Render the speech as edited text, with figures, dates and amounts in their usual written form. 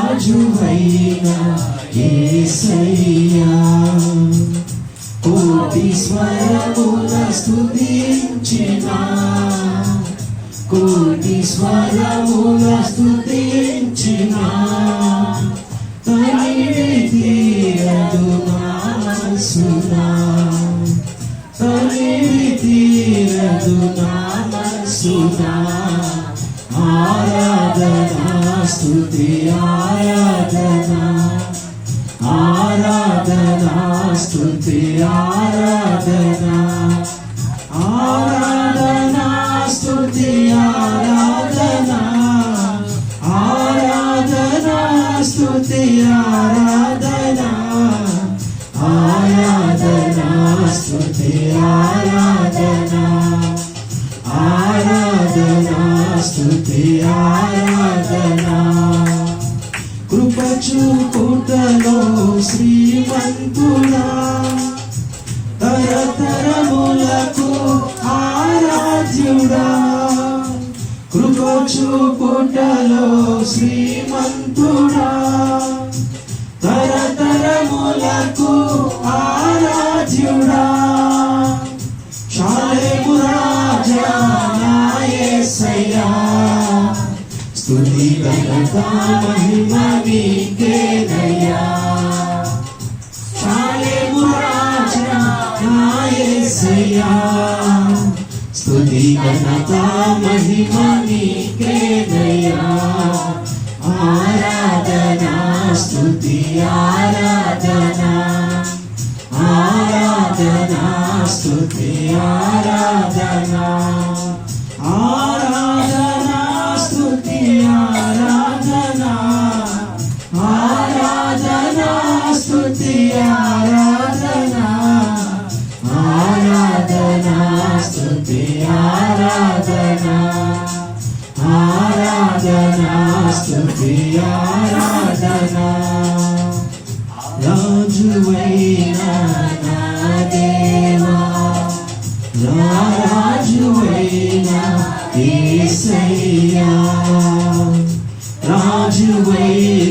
రాజువైన యేసయ్యా కోటి స్వరముల స్తుతించిన కోటి స్వరముల స్తుతించిన తనివి తీరదు నా మనసునా తనివి తీరదు నా మనసునా ఆరాధనా స్తుతి ఆరాధనా ఆరాధనా స్తుతి ఆరాధనా ఆరాధనా స్తుతి ఆరాధనా ఆరాధనా స్తుతి ఆరాధనా ఆరాధనా స్తుతి ఆరాధనా ఆరాధనా స్తుతి ఆరాధనా కృప చూపుటలో శ్రీమంతుడా తరతరములకు ఆరాధ్యుడా కృప చూపుటలో శ్రీమంతుడా తరతరములకు ఆరాధ్యుడా షాలేము రాజా నా యేసయ్యా స్తుతి ఘనత మహిమ నీకేనయ్యా షాలేము రాజా నా యేసయ్యా స్తుతి ఘనత మహిమ నీకేనయ్యా ఆరాధనా స్తుతి ఆరాధనా ఆరాధనా స్తుతి ఆరాధనా ఆరాధనా స్తుతి ఆరాధనా ఆరాధనా స్తుతి ఆరాధనా ఆరాధనా స్తుతి ఆరాధనా ఆరాధనా స్తుతి ఆరాధనా రాజువైన నా దేవా రాజువైన యేసయ్యా రాజువైన